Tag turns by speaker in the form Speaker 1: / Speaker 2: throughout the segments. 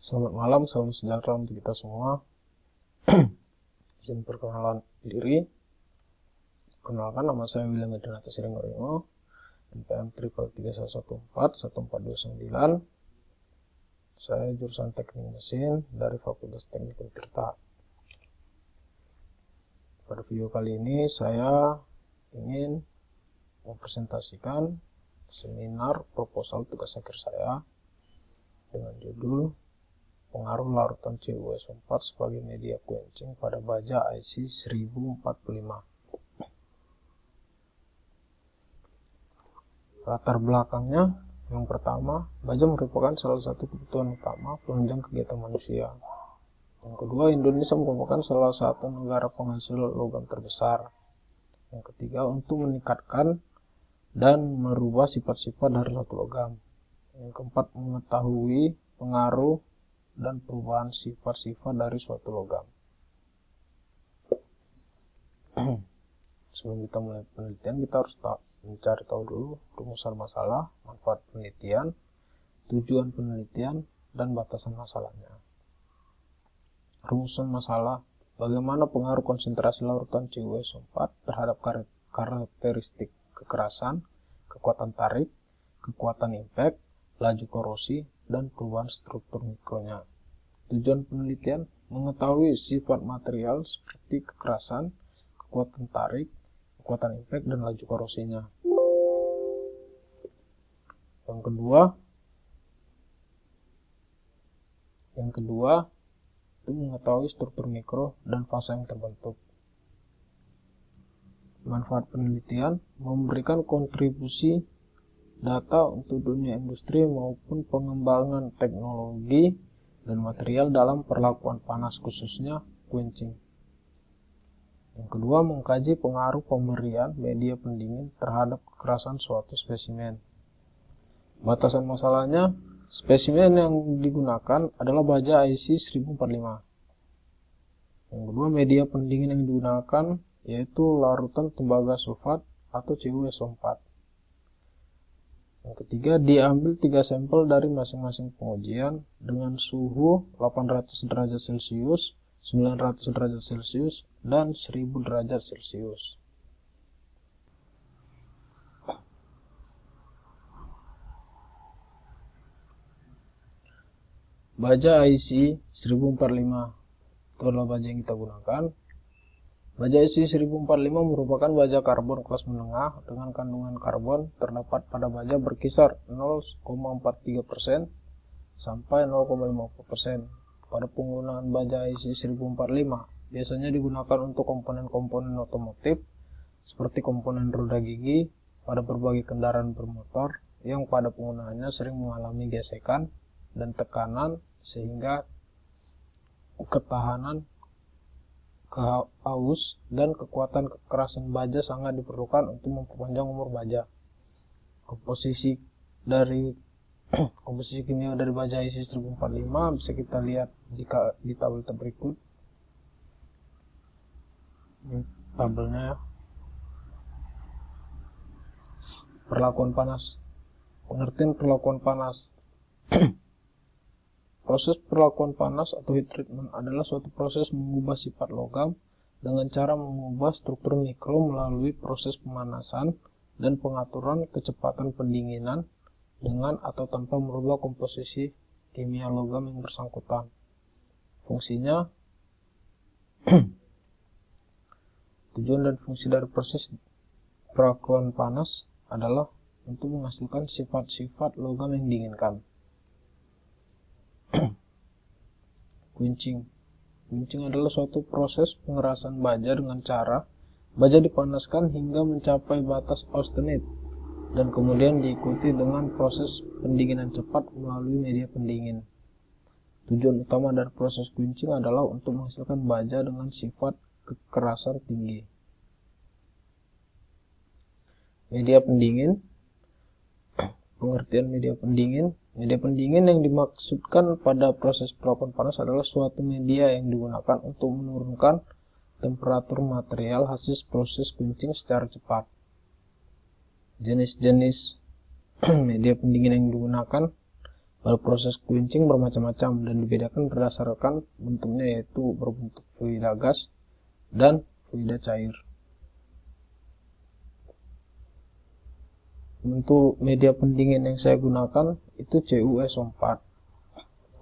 Speaker 1: Selamat malam, salam sejahtera untuk kita semua. Izin perkenalan diri. Perkenalkan, nama saya William Edinata Siringoringo, NPM 33311414299. Saya jurusan Teknik Mesin dari Fakultas Teknik Untirta. Pada video kali ini saya ingin mempresentasikan seminar proposal tugas akhir saya dengan judul pengaruh larutan CuS4 sebagai media quenching pada baja IC 1045. Latar belakangnya, yang pertama, baja merupakan salah satu kebutuhan utama penunjang kegiatan manusia. Yang kedua, Indonesia merupakan salah satu negara penghasil logam terbesar. Yang ketiga, untuk meningkatkan dan merubah sifat-sifat dari suatu logam. Yang keempat, mengetahui pengaruh dan perubahan sifat-sifat dari suatu logam. Sebelum kita mulai penelitian, kita harus mencari tahu dulu rumusan masalah, manfaat penelitian, tujuan penelitian, dan batasan masalahnya. Rumusan masalah: bagaimana pengaruh konsentrasi larutan CuS4 terhadap karakteristik kekerasan, kekuatan tarik, kekuatan impact, laju korosi, dan perubahan struktur mikronya. Tujuan penelitian: mengetahui sifat material seperti kekerasan, kekuatan tarik, kekuatan impact, dan laju korosinya. Yang kedua itu mengetahui struktur mikro dan fase yang terbentuk. Manfaat penelitian: memberikan kontribusi data untuk dunia industri maupun pengembangan teknologi dan material dalam perlakuan panas, khususnya quenching. Yang kedua, mengkaji pengaruh pemberian media pendingin terhadap kekerasan suatu spesimen. Batasan masalahnya: spesimen yang digunakan adalah baja IC 1045. Yang kedua, media pendingin yang digunakan yaitu larutan tembaga sulfat atau CuS4. Yang ketiga, diambil 3 sampel dari masing-masing pengujian dengan suhu 800 derajat Celcius, 900 derajat Celcius, dan 1000 derajat Celcius. Baja IC 1045 itu adalah baja yang kita gunakan. Baja IC 1045 merupakan baja karbon kelas menengah dengan kandungan karbon terdapat pada baja berkisar 0,43% sampai 0,50%. Pada penggunaan baja IC 1045 biasanya digunakan untuk komponen-komponen otomotif seperti komponen roda gigi pada berbagai kendaraan bermotor yang pada penggunaannya sering mengalami gesekan dan tekanan sehingga ketahanan, haus, dan kekuatan kekerasan baja sangat diperlukan untuk memperpanjang umur baja. Komposisi kimia dari baja IC 1045 bisa kita lihat di tabel berikut. Ini tabelnya. Perlakuan panas. Pengertian perlakuan panas. Proses perlakuan panas atau heat treatment adalah suatu proses mengubah sifat logam dengan cara mengubah struktur mikro melalui proses pemanasan dan pengaturan kecepatan pendinginan dengan atau tanpa merubah komposisi kimia logam yang bersangkutan. Fungsinya, tujuan dan fungsi dari proses perlakuan panas adalah untuk menghasilkan sifat-sifat logam yang diinginkan. Quenching adalah suatu proses pengerasan baja dengan cara baja dipanaskan hingga mencapai batas austenite dan kemudian diikuti dengan proses pendinginan cepat melalui media pendingin. Tujuan utama dari proses quenching adalah untuk menghasilkan baja dengan sifat kekerasan tinggi. Media pendingin. Pengertian media pendingin. Media pendingin yang dimaksudkan pada proses perlakuan panas adalah suatu media yang digunakan untuk menurunkan temperatur material hasil proses quenching secara cepat. Jenis-jenis media pendingin yang digunakan Proses quenching bermacam-macam dan dibedakan berdasarkan bentuknya, yaitu berbentuk fluida gas dan fluida cair. Untuk media pendingin yang saya gunakan itu CuSO4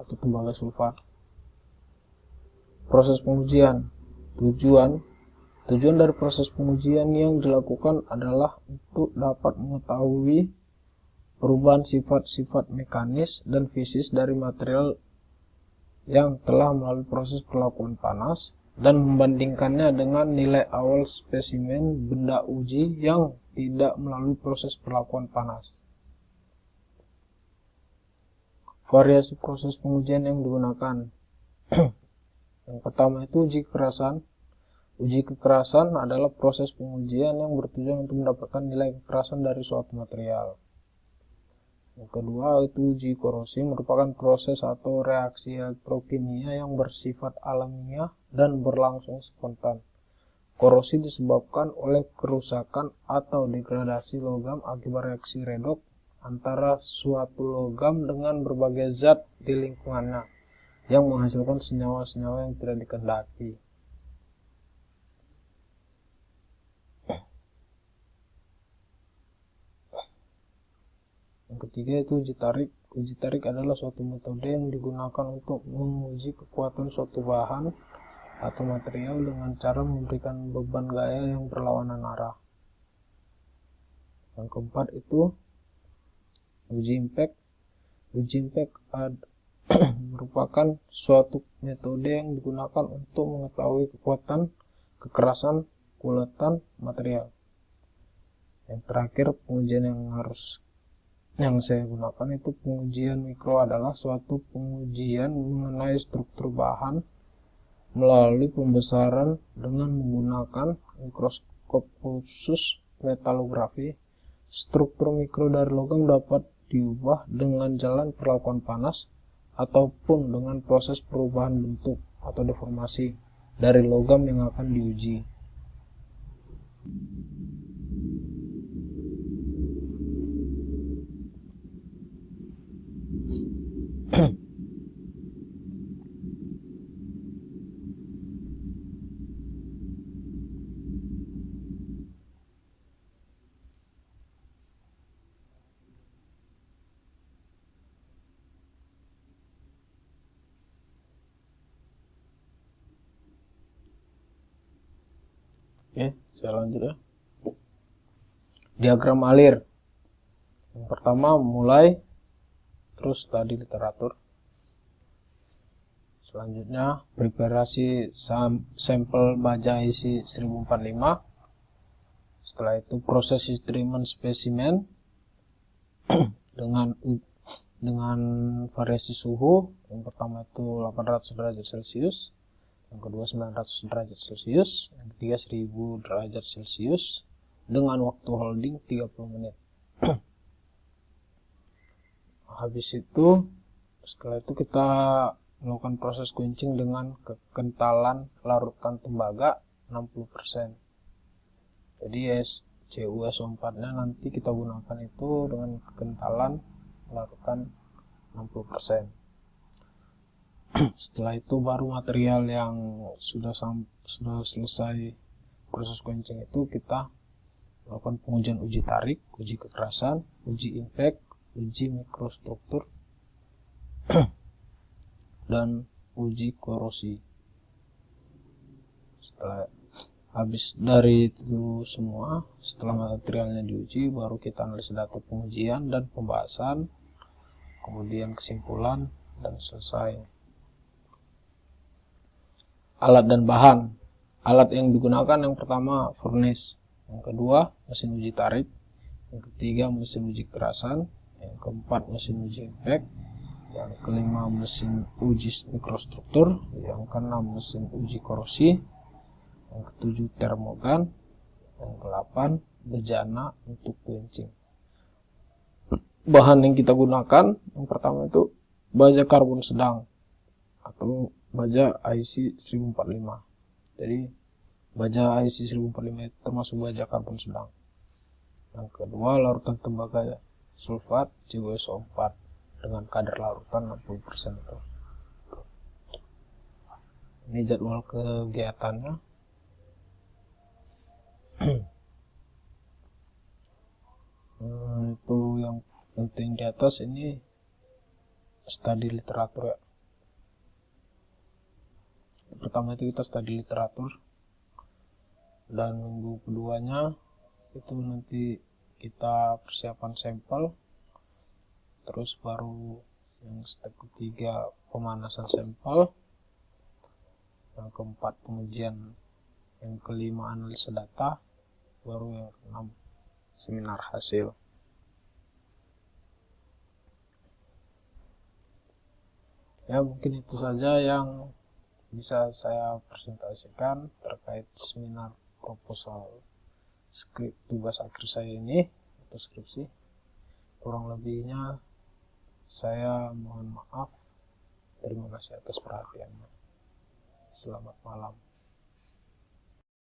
Speaker 1: atau tembaga sulfat. Proses pengujian. Tujuan dari proses pengujian yang dilakukan adalah untuk dapat mengetahui perubahan sifat-sifat mekanis dan fisik dari material yang telah melalui proses perlakuan panas dan membandingkannya dengan nilai awal spesimen benda uji yang tidak melalui proses perlakuan panas. Variasi proses pengujian yang digunakan. Yang pertama itu uji kekerasan. Uji kekerasan adalah proses pengujian yang bertujuan untuk mendapatkan nilai kekerasan dari suatu material. Yang kedua itu uji korosi, merupakan proses atau reaksi elektrokimia yang bersifat alamiah dan berlangsung spontan. Korosi disebabkan oleh kerusakan atau degradasi logam akibat reaksi redoks antara suatu logam dengan berbagai zat di lingkungannya yang menghasilkan senyawa-senyawa yang tidak dikehendaki. Yang ketiga itu uji tarik. Uji tarik adalah suatu metode yang digunakan untuk menguji kekuatan suatu bahan atau material dengan cara memberikan beban gaya yang berlawanan arah. Yang keempat itu uji impact. Uji impact merupakan suatu metode yang digunakan untuk mengetahui kekuatan, kekerasan, kulatan material. Yang terakhir pengujian yang saya gunakan itu pengujian mikro, adalah suatu pengujian mengenai struktur bahan melalui pembesaran dengan menggunakan mikroskop khusus metalografi. Struktur mikro dari logam dapat diubah dengan jalan perlakuan panas ataupun dengan proses perubahan bentuk atau deformasi dari logam yang akan diuji. Oke, saya lanjut ya. Diagram alir. Yang pertama mulai, terus tadi literatur. Selanjutnya preparasi sampel baja isi 1045. Setelah itu proses treatment spesimen dengan variasi suhu. Yang pertama itu 800 derajat Celcius, yang kedua 900 derajat Celcius, yang ketiga 1000 derajat Celcius dengan waktu holding 30 menit. Habis itu, setelah itu kita melakukan proses quenching dengan kekentalan larutan tembaga 60%. Jadi CuSO4 nya nanti kita gunakan itu dengan kekentalan larutan 60%. Setelah itu baru material yang sudah selesai proses quenching itu kita melakukan pengujian uji tarik, uji kekerasan, uji impact, uji mikrostruktur, dan uji korosi. Setelah habis dari itu semua, setelah materialnya diuji, baru kita analisa data pengujian dan pembahasan, kemudian kesimpulan, dan selesai. Alat dan bahan. Alat yang digunakan yang pertama furnace, yang kedua mesin uji tarik, yang ketiga mesin uji kekerasan, yang keempat mesin uji impact, yang kelima mesin uji mikrostruktur, yang keenam mesin uji korosi, yang ketujuh termogan, yang ke-8 bejana untuk quenching. Bahan yang kita gunakan yang pertama itu baja karbon sedang atau baja IC 1045. Jadi baja IC 1045 itu termasuk baja karbon sedang. Yang kedua larutan tembaga sulfat CuSO4. dengan kadar larutan 60% itu. Ini jadwal kegiatannya. Itu yang penting di atas ini studi literatur ya. Pertama itu kita studi literatur, dan minggu keduanya itu nanti kita persiapan sampel, terus baru yang step ketiga pemanasan sampel, yang keempat pengujian, yang kelima analisa data, baru yang keenam seminar hasil. Ya, mungkin itu saja yang bisa saya presentasikan terkait seminar proposal tugas akhir saya ini atau skripsi. Kurang lebihnya saya mohon maaf. Terima kasih atas perhatiannya. Selamat malam.